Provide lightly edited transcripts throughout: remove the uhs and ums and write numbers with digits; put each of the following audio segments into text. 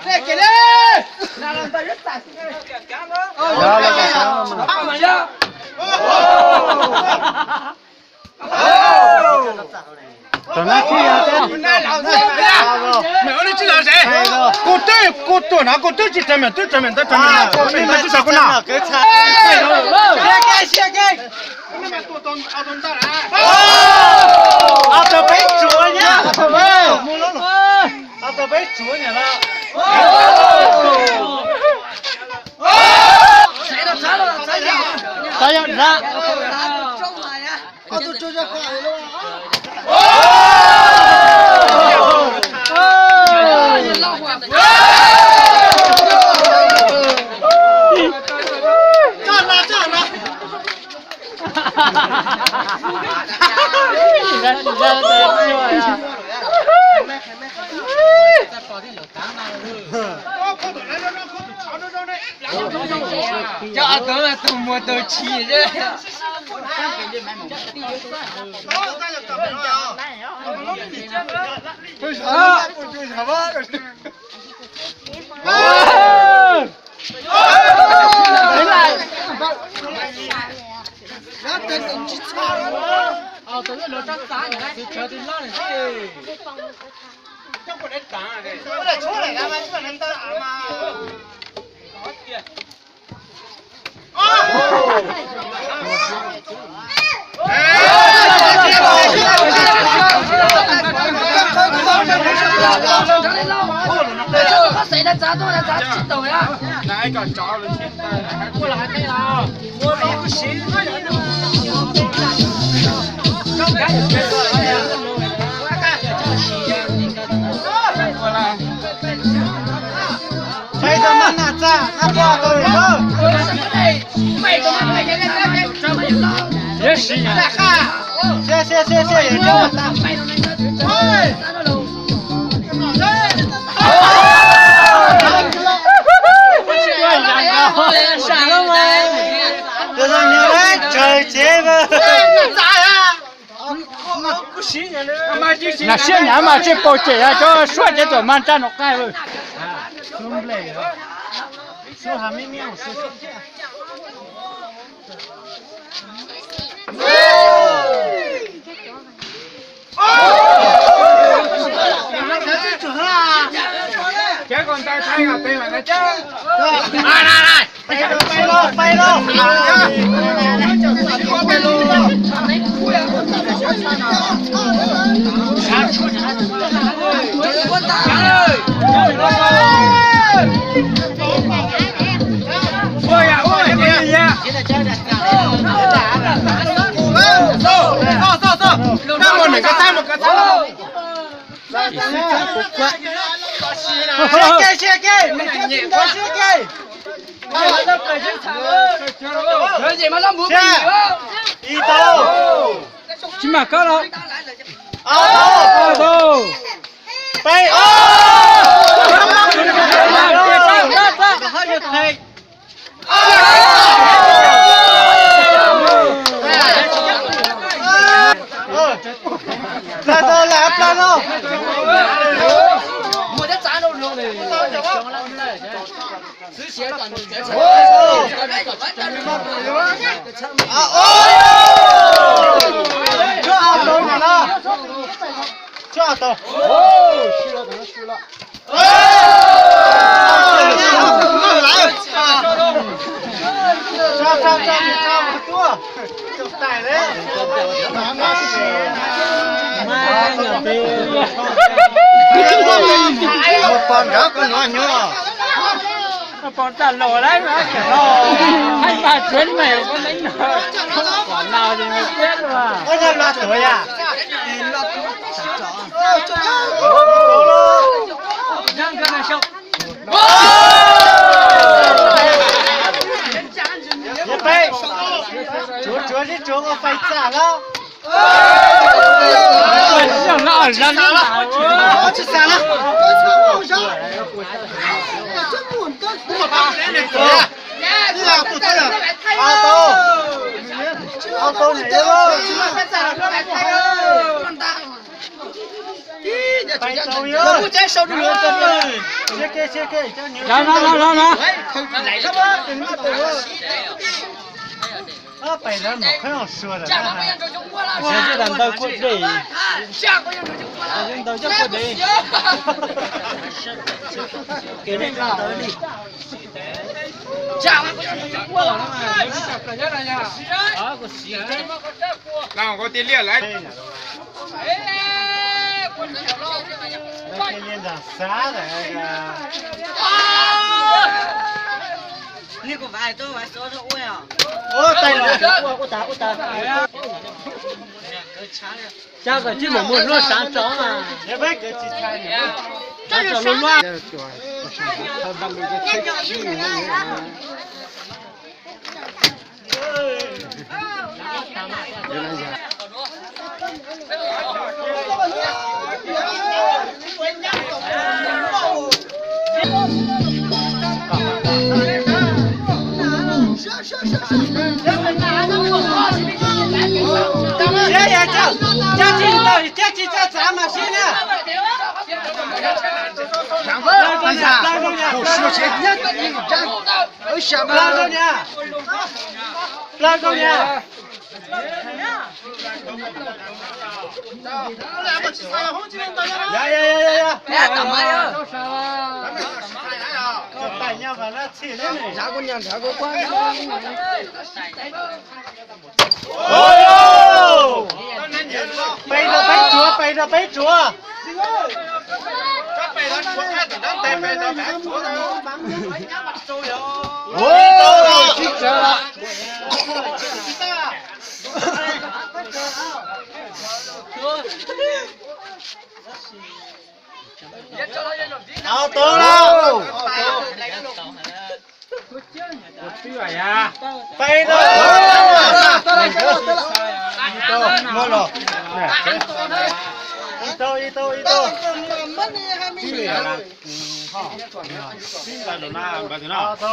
来给嘞！拿了把人打死。他们呀！到哪去呀？没有人知道谁？过对哪过对去正面对正面的正面，我们没去啥过哪？先给。阿德被捉呢，阿德被捉呢了。谁都查了，查了。咋样？啥？我都这快了叫阿东啊，都没都气人。为啥？为啥吧？哦，这个老张打你来，瞧这哪里去？这不能打的，不能出来了嘛，不能打嘛。谁来砸动了？砸激动呀！哪个砸了？过来可以了，我不行。拍着慢拿炸，那挂钩了。也是呀。谢，也叫我打。闪了吗？这让你来整这个。咋呀？不行啊！那些年嘛，这包这呀，叫说这怎么站着干了？弄不来了，手还没面我手。结果在太阳对面的家。来，飞喽！我打了！先给，一刀，起码高了，二刀，背来到来不了。我在站着肉嘞。之前站着。这阿斗你了，这阿斗。虚了。差不多，就带来。我帮着个暖牛啊！帮咱老来嘛，还把准没有个领导，管闹的没别的吧？我这拉多呀！两个那小。一杯，这中我飞咋了？想哪人了？我去散了。阿斗你了。白走哟，我再烧着牛这切开切开，叫牛。来，来什么？啊，白人没可能说的。我这人都过对，人都叫过对。给那个得力。让我得练来。那天天长啥的那个？你给我玩都玩多少我呀？我带了，我打。下个这么没落山招嘛？也别搁几餐呢。这是啥？乱。这咱们现在。两个，等一下，我说钱，你下班了。拉高你。呀！哎，干嘛呀？大娘把那菜了呢。大姑娘，大姑娘。哦哟！背着。哦，记着了。好多了。我对了呀。背着。没了。一兜。对了。好。好多。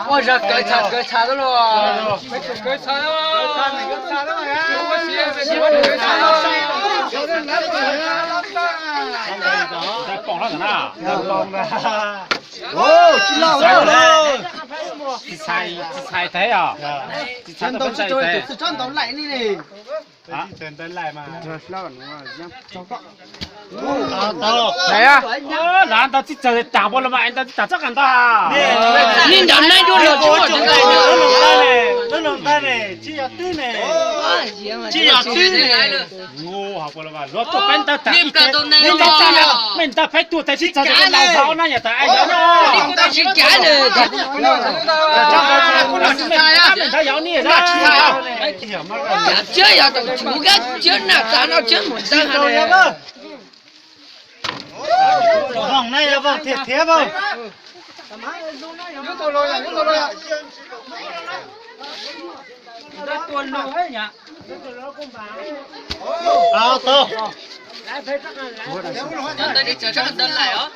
我这割叉的喽。割叉的嘛呀！在绑上呢。哦，知道了。菜台呀。真都是真都来你嘞。啊，真的来嘛？好多。来呀！哦，难道这这打不了吗？难道打这干的？你家那就了，我能带嘞，只要对嘞。我好不了吧？我做本到打一天，你到这了，你到拍多才去找这个老头那也得哎呀喏。你到是干的，他要你的。这样的猪肝就那咱那这么大的。放那要放贴放。好走。那你这上灯来啊？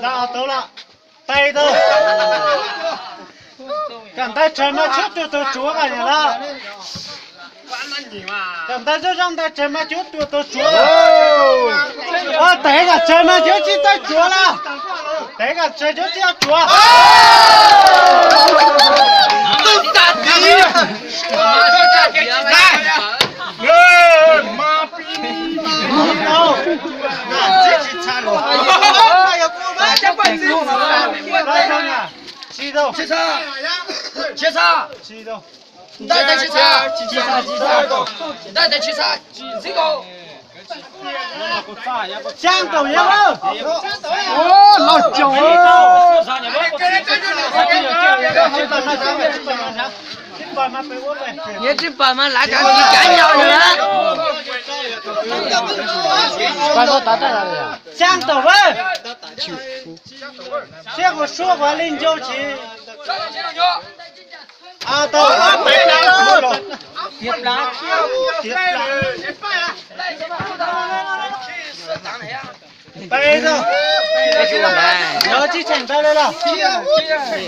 那走了，带走。刚才这么就都捉了你了。刚才就让他这么就都捉了。我带个这么就去再捉了。带个这就这样捉。都打你！妈逼！这是惨了。七斗。来去查，来去查，这个。江斗也好。哦，老焦哦。你这把嘛拿干你干掉去了。把他打在哪里呀？江斗问。结果说话领教起。啊，都啊，白了，别打，白的，要几钱带来了？